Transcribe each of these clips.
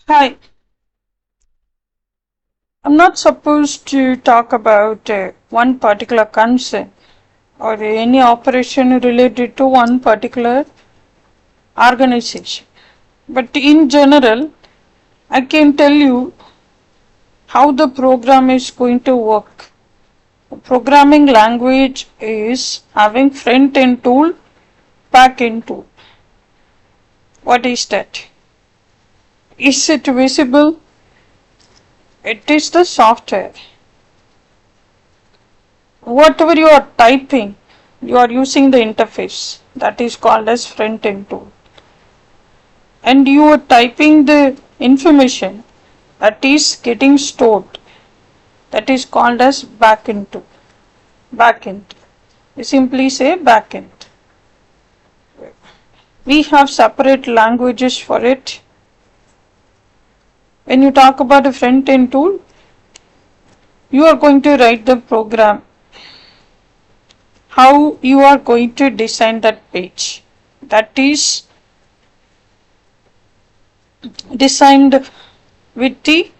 Hi, I'm not supposed to talk about one particular concern or any operation related to one particular organization. But in general, I can tell you how the program is going to work. A programming language is having front end tool, back end tool. What is that? Is it visible? It is the software. Whatever you are typing, you are using the interface that is called as front end tool, and you are typing the information that is getting stored, that is called as backend tool. Backend, you simply say backend. We have separate languages for it. When you talk about a front end tool, you are going to write the program, how you are going to design that page, that is designed with the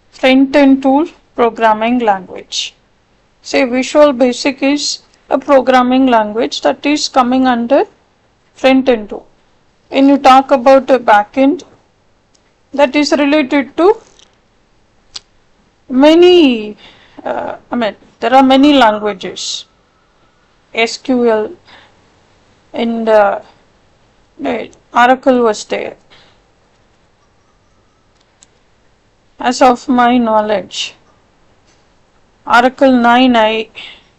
front end tool programming language. Say Visual Basic is a programming language that is coming under front end tool. When you talk about a backend, that is related to many, there are many languages, SQL, and Oracle was there. As of my knowledge, Oracle 9i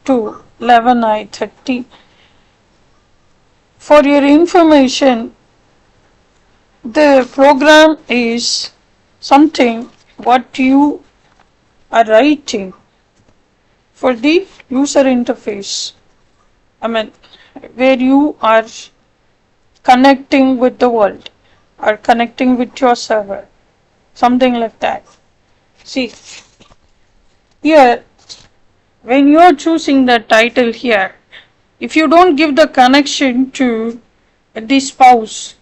to 11i 30. For your information, the program is something what you are writing for the user interface. Where you are connecting with the world or connecting with your server, something like that. See, here, when you are choosing the title here, if you don't give the connection to the spouse,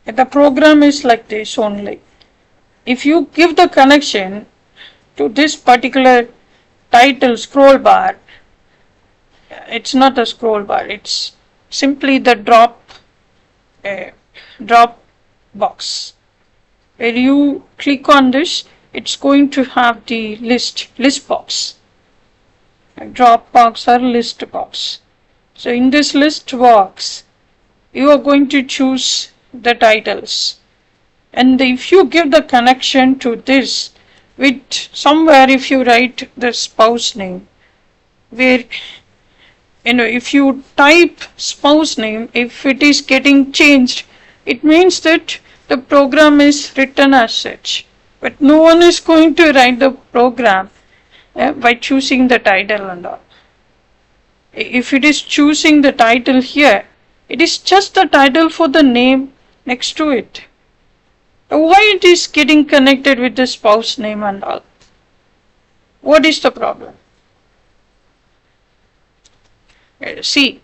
the program is like this only. If you give the connection to this particular title scroll bar, it's not a scroll bar, it's simply the drop box. Where you click on this, it's going to have the list box, drop box or list box. So in this list box, you are going to choose the titles, and if you give the connection to this with somewhere, if you write the spouse name, where if you type spouse name, if it is getting changed, it means that the program is written as such. But no one is going to write the program by choosing the title and all. If it is choosing the title here, it is just the title for the name next to it. Why it is getting connected with the spouse name and all? What is the problem? See,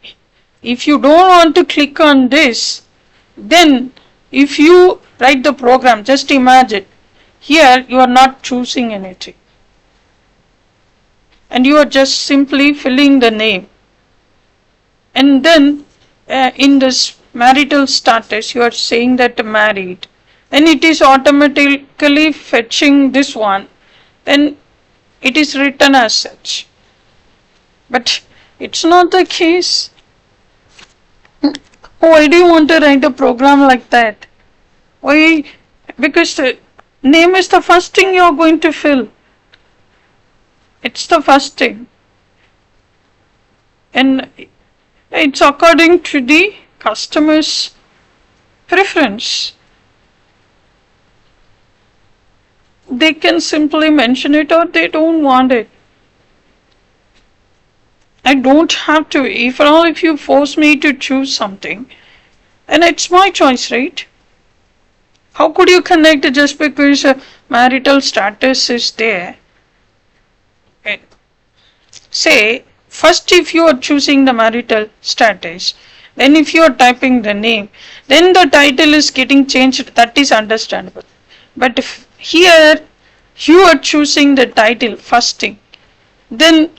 if you don't want to click on this, then if you write the program, just imagine, here you are not choosing anything, and you are just simply filling the name, and then in this marital status you are saying that married, then it is automatically fetching this one, then it is written as such. But it's not the case. Why do you want to write a program like that? Why? Because the name is the first thing you are going to fill. It's the first thing. And it's according to the customer's preference. They can simply mention it or they don't want it. I don't have to. If you force me to choose something, and it's my choice, right? How could you connect it just because marital status is there? Say, first if you are choosing the marital status, then if you are typing the name, then the title is getting changed, that is understandable. But if here you are choosing the title first thing, then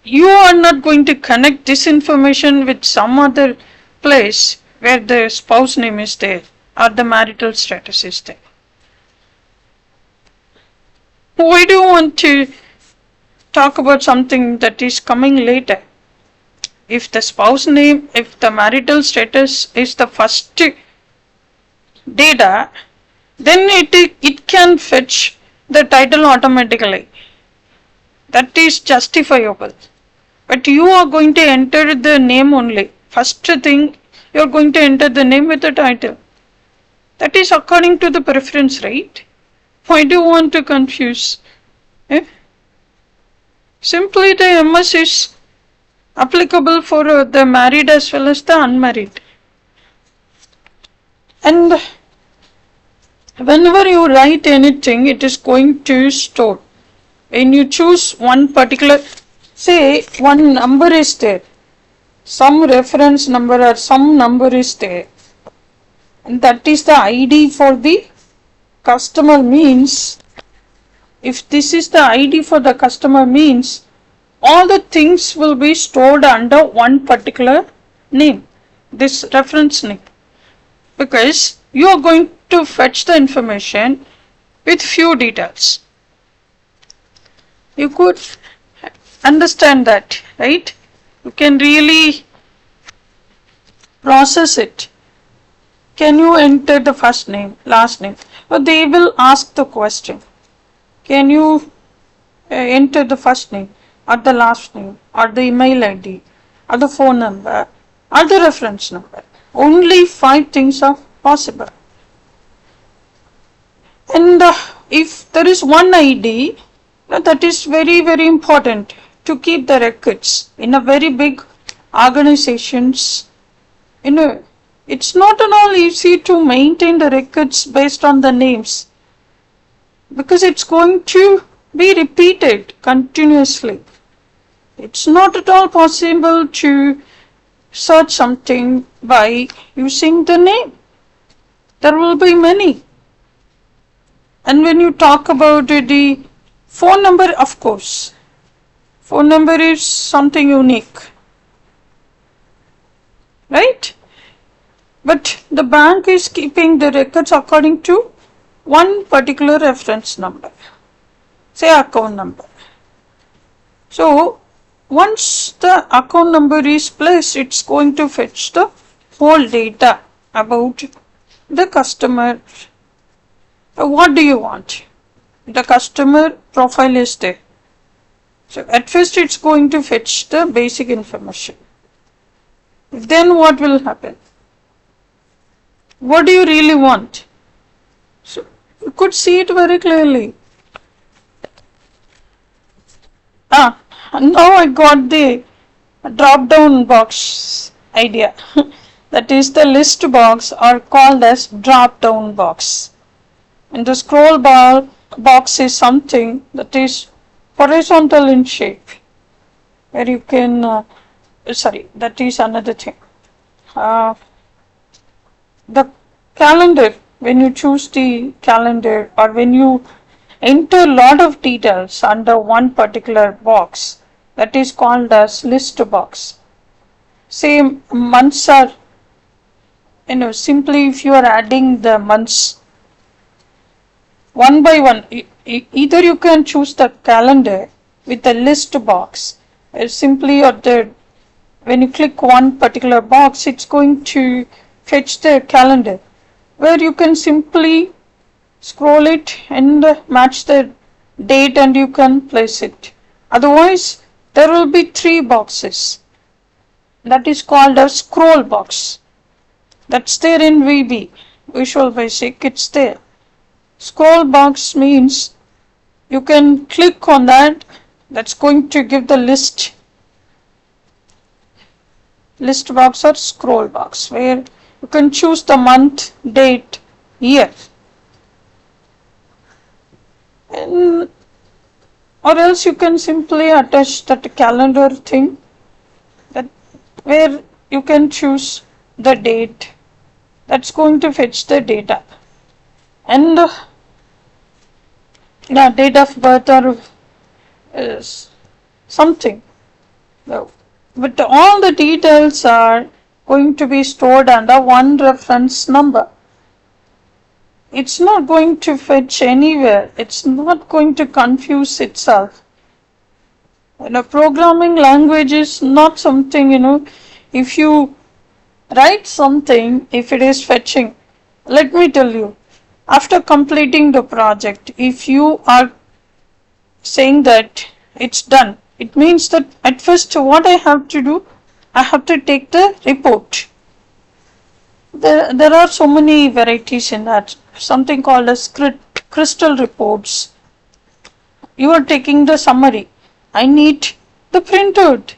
you are not going to connect this information with some other place where the spouse name is there or the marital status is there. Why do you want to talk about something that is coming later? If the spouse name, if the marital status is the first data, then it can fetch the title automatically. That is justifiable. But you are going to enter the name only. First thing, you are going to enter the name with the title. That is according to the preference, right? Why do you want to confuse? Eh? Simply the MS is applicable for the married as well as the unmarried. And whenever you write anything, it is going to store. When you choose one particular, say one number is there, some reference number or some number is there, and that is the ID for the customer, means if this is the ID for the customer, means all the things will be stored under one particular name, this reference name, because you are going to fetch the information with few details. You could understand that, right? You can really process it. Can you enter the first name, last name? But they will ask the question. Can you enter the first name or the last name or the email ID or the phone number or the reference number? Only 5 things are possible. And if there is one ID, that is very, very important to keep the records in a very big organizations. It's not at all easy to maintain the records based on the names, because it's going to be repeated continuously. It's not at all possible to search something by using the name. There will be many. And when you talk about the phone number, of course, phone number is something unique, right? But the bank is keeping the records according to one particular reference number, say account number. So once the account number is placed, it's going to fetch the whole data about the customer. What do you want? The customer profile is there. So at first it's going to fetch the basic information. Then what will happen? What do you really want? So you could see it very clearly. Now I got the drop down box idea. That is, the list box are called as drop down box. And the scroll bar box is something that is horizontal in shape, where you can, that is another thing. The calendar, when you choose the calendar or when you enter a lot of details under one particular box, that is called as list box. Say months are, simply if you are adding the months one by one, either you can choose the calendar with the list box, simply when you click one particular box, it's going to fetch the calendar, where you can simply scroll it and match the date and you can place it. Otherwise, there will be 3 boxes. That is called a scroll box. That's there in VB, Visual Basic, it's there. Scroll box means you can click on that, that's going to give the list box or scroll box, where you can choose the month, date, year. And, or else you can simply attach that calendar thing, that where you can choose the date, that's going to fetch the data. And Yeah, date of birth or something. No. But all the details are going to be stored under one reference number. It's not going to fetch anywhere. It's not going to confuse itself. Programming language is not something, if you write something, if it is fetching, let me tell you, after completing the project, if you are saying that it's done, it means that at first what I have to do, I have to take the report. There are so many varieties in that. Something called as crystal reports. You are taking the summary. I need the printout.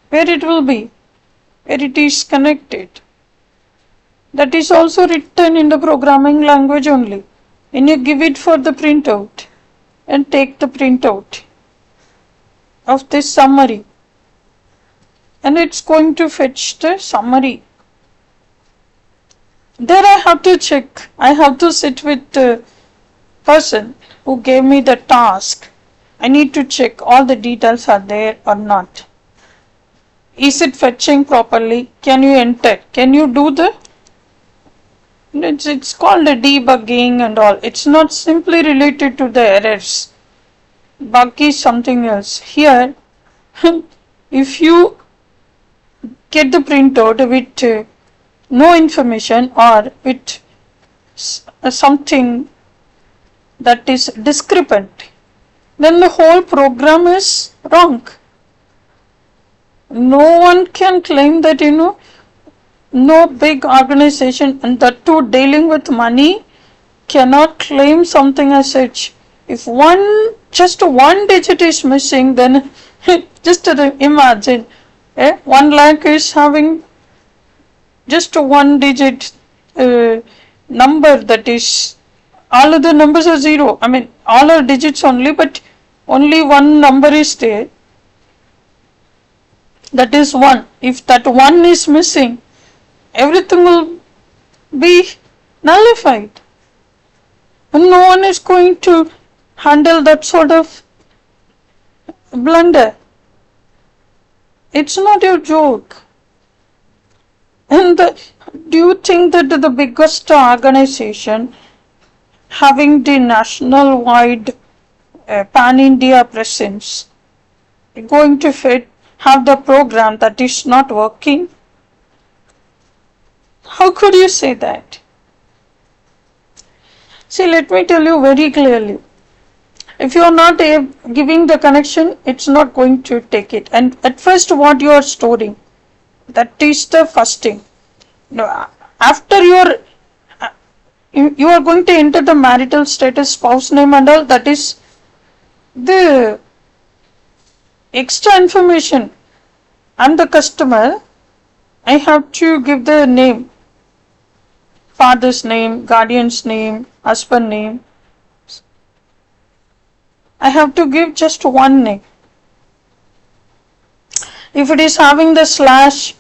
Where it will be, where it is connected. That is also written in the programming language only. When you give it for the printout and take the printout of this summary, and it's going to fetch the summary. There I have to check. I have to sit with the person who gave me the task. I need to check all the details are there or not. Is it fetching properly? Can you enter? Can you do the? It's called a debugging and all. It's not simply related to the errors. Bug is something else. Here, if you get the printout with no information or with something that is discrepant, then the whole program is wrong. No one can claim that, no big organization, and that too dealing with money, cannot claim something as such. If just one digit is missing, then just imagine, 1 lakh is having just one digit number, that is, all other numbers are zero. I mean, all are digits only, but only one number is there. That is 1. If that 1 is missing, everything will be nullified. And no one is going to handle that sort of blunder. It's not your joke. And do you think that the biggest organization having the national-wide pan-India presence going to have the program that is not working? How could you say that? See, let me tell you very clearly. If you are not giving the connection, it's not going to take it. And at first what you are storing, that is the first thing. No, after you are going to enter the marital status, spouse name and all, that is the extra information. I'm the customer, I have to give the name, father's name, guardian's name, husband name. I have to give just one name. If it is having the slash,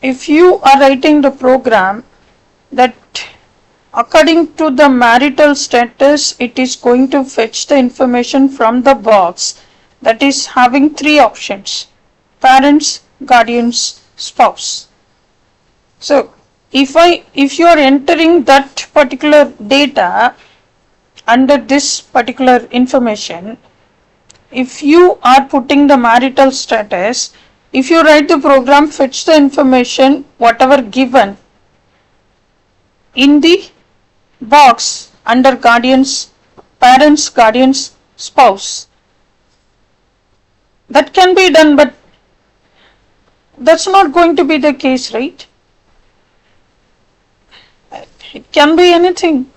if you are writing the program that according to the marital status, it is going to fetch the information from the box that is having 3 options: parents, guardians, spouse. So if you are entering that particular data under this particular information, if you are putting the marital status, if you write the program fetch the information whatever given in the box under guardians, parents, guardians, spouse, that can be done, but that's not going to be the case, right? It can be anything.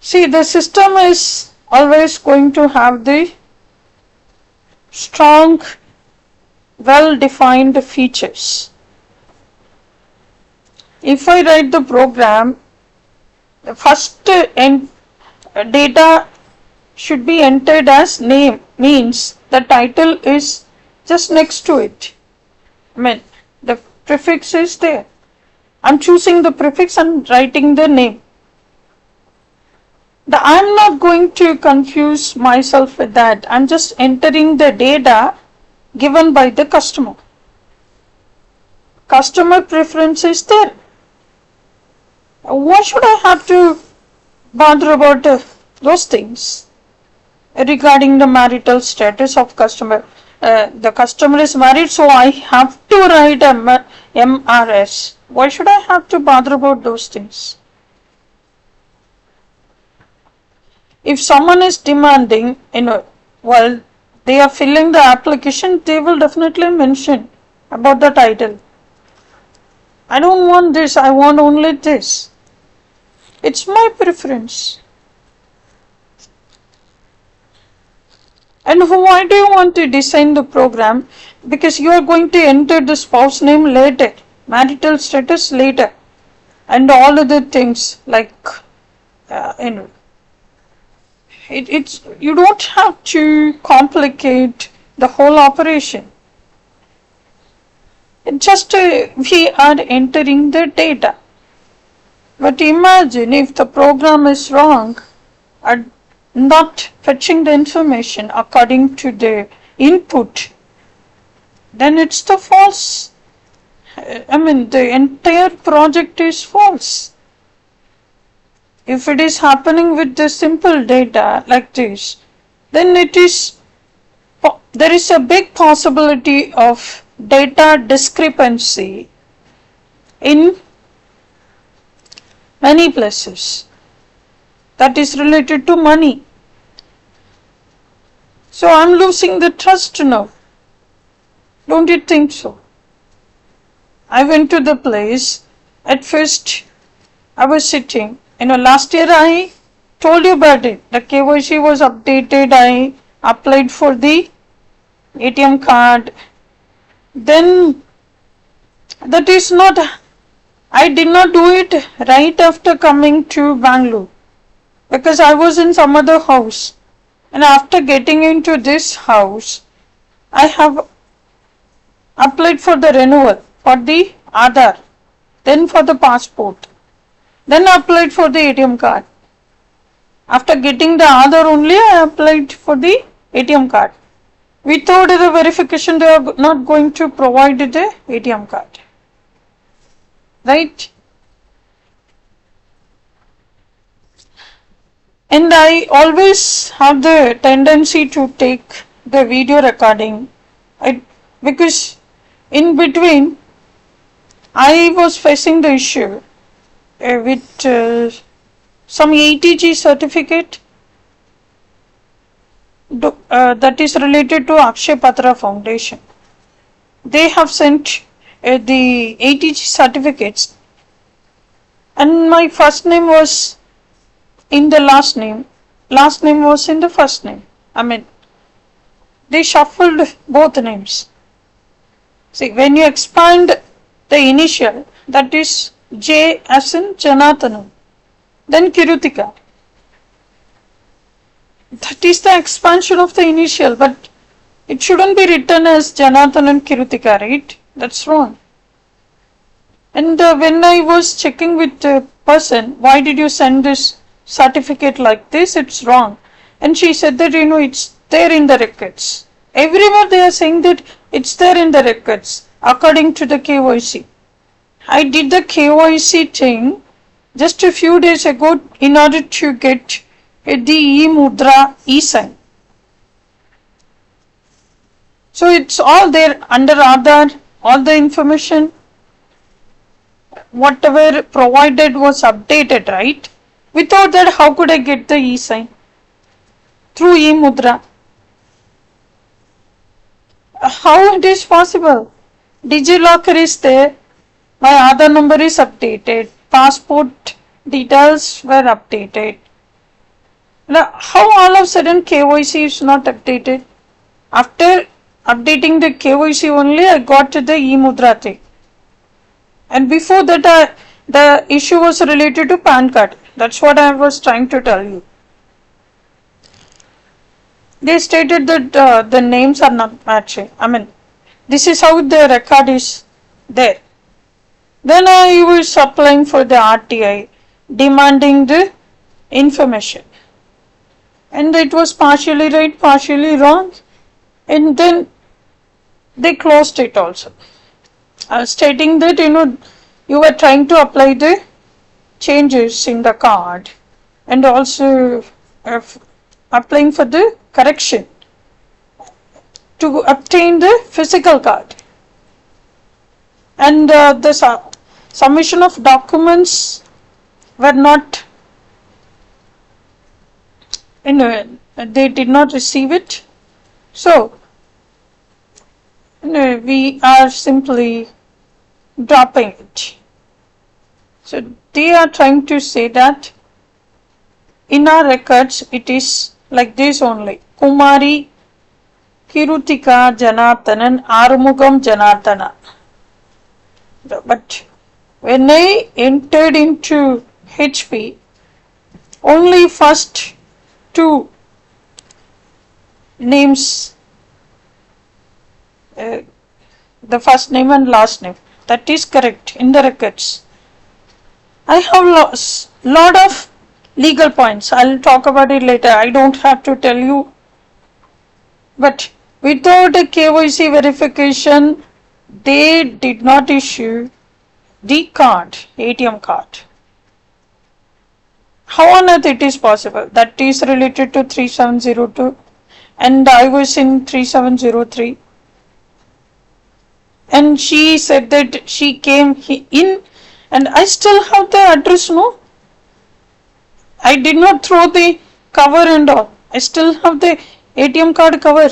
See, the system is always going to have the strong, well-defined features. If I write the program, the first data should be entered as name, means the title is just next to it. I mean, the prefix is there. I'm choosing the prefix and writing the name. I'm not going to confuse myself with that. I'm just entering the data given by the customer. Customer preference is there. Why should I have to bother about those things regarding the marital status of customer? The customer is married, so I have to write MRS. Why should I have to bother about those things? If someone is demanding, while they are filling the application, they will definitely mention about the title. I don't want this, I want only this. It's my preference. And why do you want to design the program? Because you are going to enter the spouse name later, marital status later, and all other things like, you don't have to complicate the whole operation. Just we are entering the data. But imagine if the program is wrong and not fetching the information according to the input, then it's the false. The entire project is false. If it is happening with the simple data like this, then there is a big possibility of data discrepancy in many places that is related to money. So I'm losing the trust now. Don't you think so? I went to the place. At first I was sitting. Last year I told you about it. The KYC was updated. I applied for the ATM card. Then that is not, I did not do it right after coming to Bangalore because I was in some other house. And after getting into this house, I have applied for the renewal for the Aadhaar, then for the passport, then applied for the ATM card. After getting the Aadhaar only, I applied for the ATM card. Without the verification, they are not going to provide the ATM card. Right? And I always have the tendency to take the video recording because in between I was facing the issue with some ATG certificate that is related to Akshay Patra Foundation. They have sent the ATG certificates and my first name was in the last name was in the first name. They shuffled both names. See, when you expand the initial, that is J as in Janathanam, then Kirutika. That is the expansion of the initial, but it shouldn't be written as Janathanam Kirutika, right? That's wrong. And when I was checking with the person, why did you send this certificate like this? It's wrong. And she said that, it's there in the records. Everywhere they are saying that it's there in the records according to the KYC. I did the KYC thing just a few days ago in order to get the e-mudra e-sign. So it's all there under Aadhaar, all the information, whatever provided was updated, right? Without that, how could I get the e-sign? Through e-mudra. How it is possible? DigiLocker is there, my Aadhaar number is updated, passport details were updated. Now, how all of a sudden KYC is not updated? After updating the KYC only, I got to the e-mudra thing. And before that, the issue was related to PAN card. That's what I was trying to tell you. They stated that the names are not matching. This is how the record is there. Then I was applying for the RTI, demanding the information. And it was partially right, partially wrong. And then they closed it also. Stating that, you were trying to apply the changes in the card and also applying for the correction to obtain the physical card. And the submission of documents were not, they did not receive it. So, we are simply dropping it. So, they are trying to say that in our records it is like this only. Kumari Kirutika Janarthanan Arumugam Janardana. But when I entered into HP, only first two names, the first name and last name, that is correct in the records. I have lost lot of legal points. I'll talk about it later. I don't have to tell you. But without a KYC verification, they did not issue the card, ATM card. How on earth it is possible? That is related to 3702 and I was in 3703. And she said that she came in and I still have the address, no? I did not throw the cover and all. I still have the ATM card cover.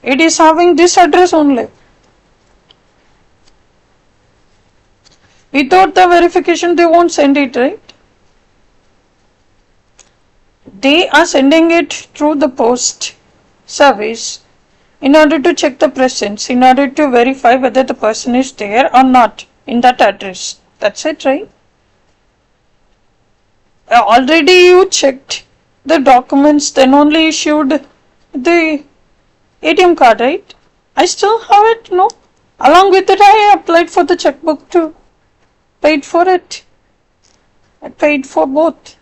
It is having this address only. Without the verification, they won't send it, right? They are sending it through the post service in order to check the presence, in order to verify whether the person is there or not in that address. That's it, right? Already you checked the documents, then only issued the ATM card, right? I still have it, no? Along with it, I applied for the checkbook too. Paid for it. I paid for both.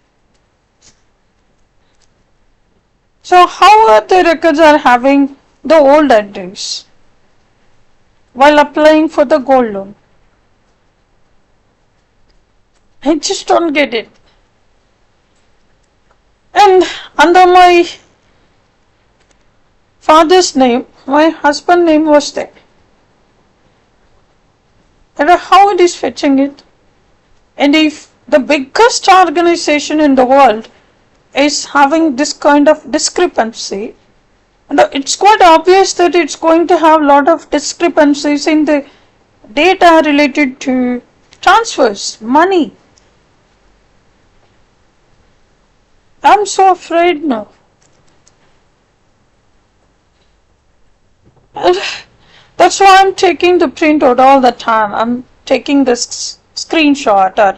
So how are the records are having the old address while applying for the gold loan? I just don't get it. And under my father's name, my husband's name was there. And how it is fetching it? And if the biggest organization in the world is having this kind of discrepancy, and it's quite obvious that it's going to have a lot of discrepancies in the data related to transfers, money. I'm so afraid now. And that's why I'm taking the printout all the time. I'm taking this screenshot or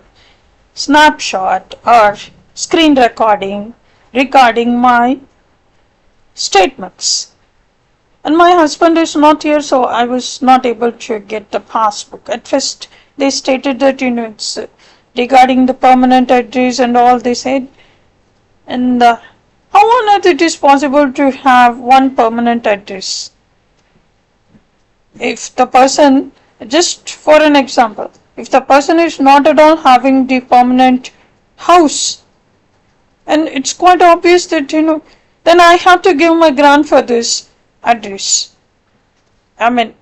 snapshot or screen recording regarding my statements. And my husband is not here, so I was not able to get the passbook. At first, they stated that, it's regarding the permanent address and all they said. And how on earth it is possible to have one permanent address? If the person, just for an example, if the person is not at all having the permanent house, and it's quite obvious that, then I have to give my grandfather's address. I mean,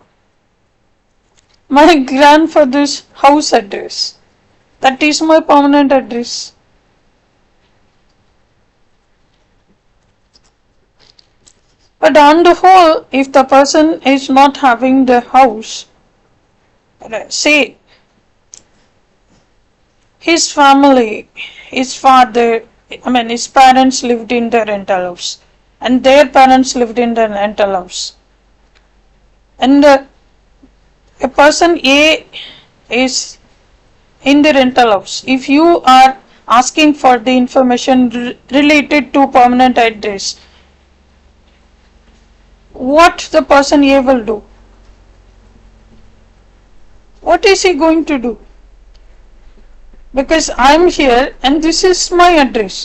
my grandfather's house address. That is my permanent address. But on the whole, if the person is not having the house, say his family, his father, his parents lived in the rental house and their parents lived in the rental house. And a person A is in the rental house. If you are asking for the information related to permanent address, what the person A will do? What is he going to do? Because I'm here and this is my address.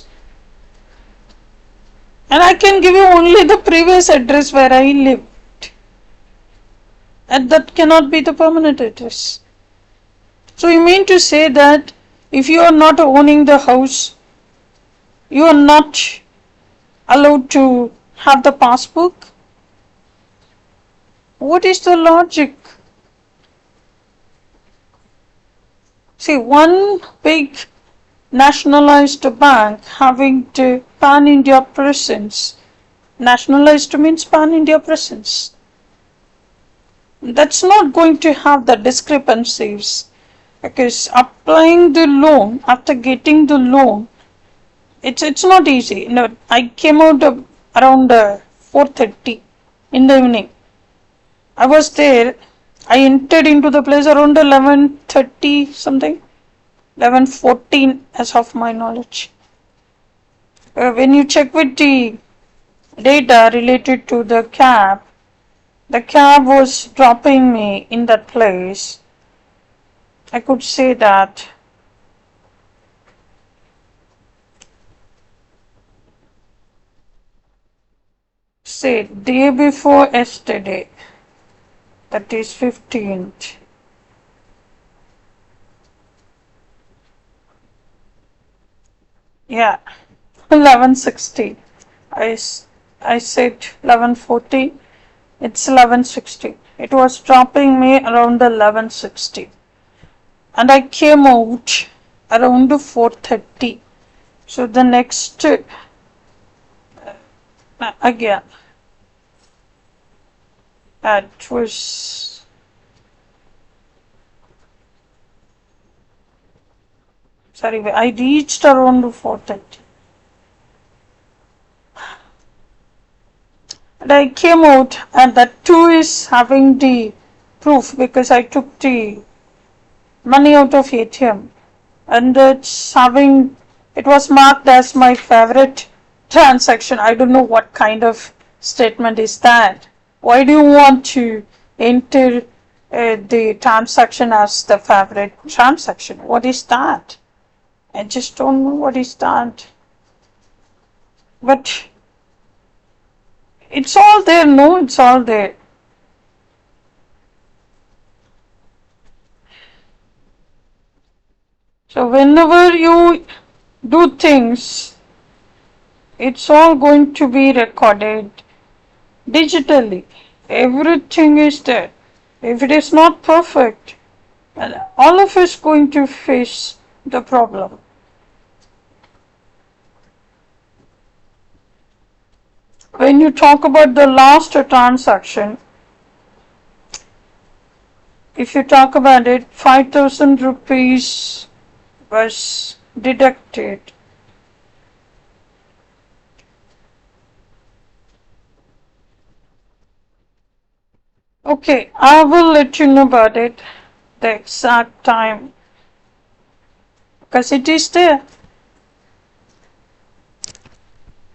And I can give you only the previous address where I lived. And that cannot be the permanent address. So you mean to say that if you are not owning the house, you are not allowed to have the passbook? What is the logic? See, one big nationalized bank having the pan-India presence. Nationalized means pan-India presence. That's not going to have the discrepancies, because applying the loan after getting the loan, it's not easy. You know, I came out around 4:30 in the evening. I was there. I entered into the place around 11:30 something, 11:14 as of my knowledge. When you check with the data related to the cab was dropping me in that place. I could say that. Say day before yesterday, that is 15th. Yeah, 11:60. I said 11:40. It's 11:60. It was dropping me around 11:60. And I came out around 4:30. So the next, again, it was, sorry, I reached around 4:30. And I came out, and that too is having the proof because I took the money out of ATM, and it was marked as my favorite transaction. I don't know what kind of statement is that. Why do you want to enter the transaction as the favorite transaction? What is that? I just don't know what is that. But it's all there, no, it's all there. So whenever you do things, it's all going to be recorded digitally. Everything is there. If it is not perfect, all of us going to face the problem. When you talk about the last transaction, if you talk about it, 5,000 rupees was deducted. Okay, I will let you know about it, the exact time, because it is there.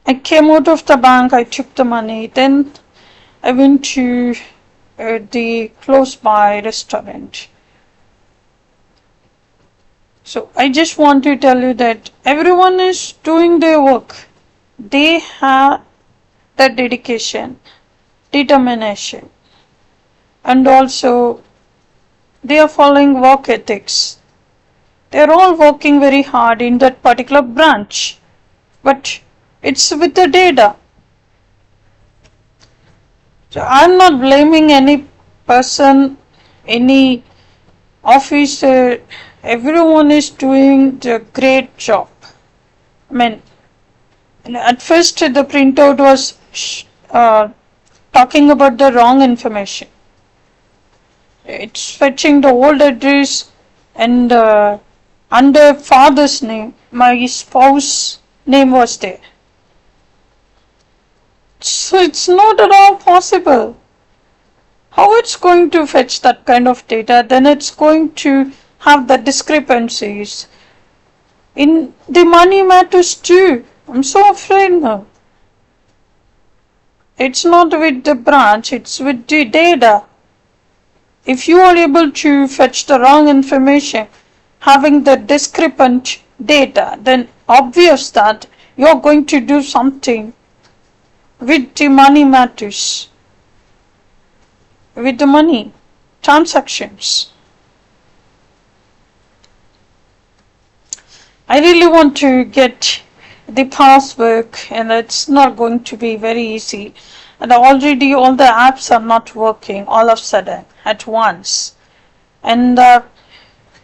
I came out of the bank, I took the money, then I went to the close by restaurant. So I just want to tell you that everyone is doing their work. They have the dedication, determination, and also they are following work ethics. They are all working very hard in that particular branch, but it's with the data. So I'm not blaming any person, any officer. Everyone is doing the great job. I mean, at first the printout was talking about the wrong information. It's fetching the old address and under father's name, my spouse name was there. So it's not at all possible. How it's going to fetch that kind of data? Then it's going to have the discrepancies in the money matters too. I'm so afraid now. It's not with the branch, it's with the data. if you are able to fetch the wrong information, having the discrepant data, then obvious that you're going to do something with the money matters, with the money transactions. I really want to get the passbook, and it's not going to be very easy. And already all the apps are not working all of a sudden at once. And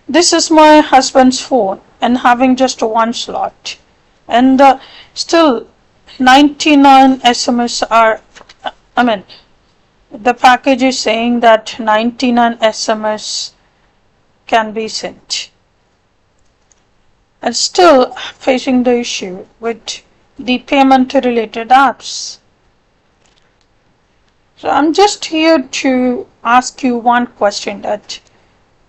this is my husband's phone and having just one slot. And still 99 SMS are, the package is saying that 99 SMS can be sent. And still facing the issue with the payment related apps. So I'm just here to ask you one question, that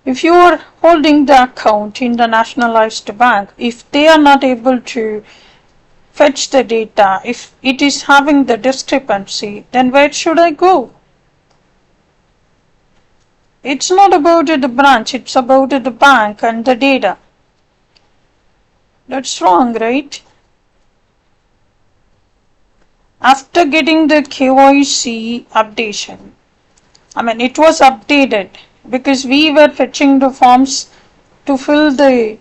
if you are holding the account in the nationalized bank, if they are not able to fetch the data, if it is having the discrepancy, then where should I go? It's not about the branch, it's about the bank and the data. That's wrong, right? After getting the KYC updation, it was updated because we were fetching the forms to fill the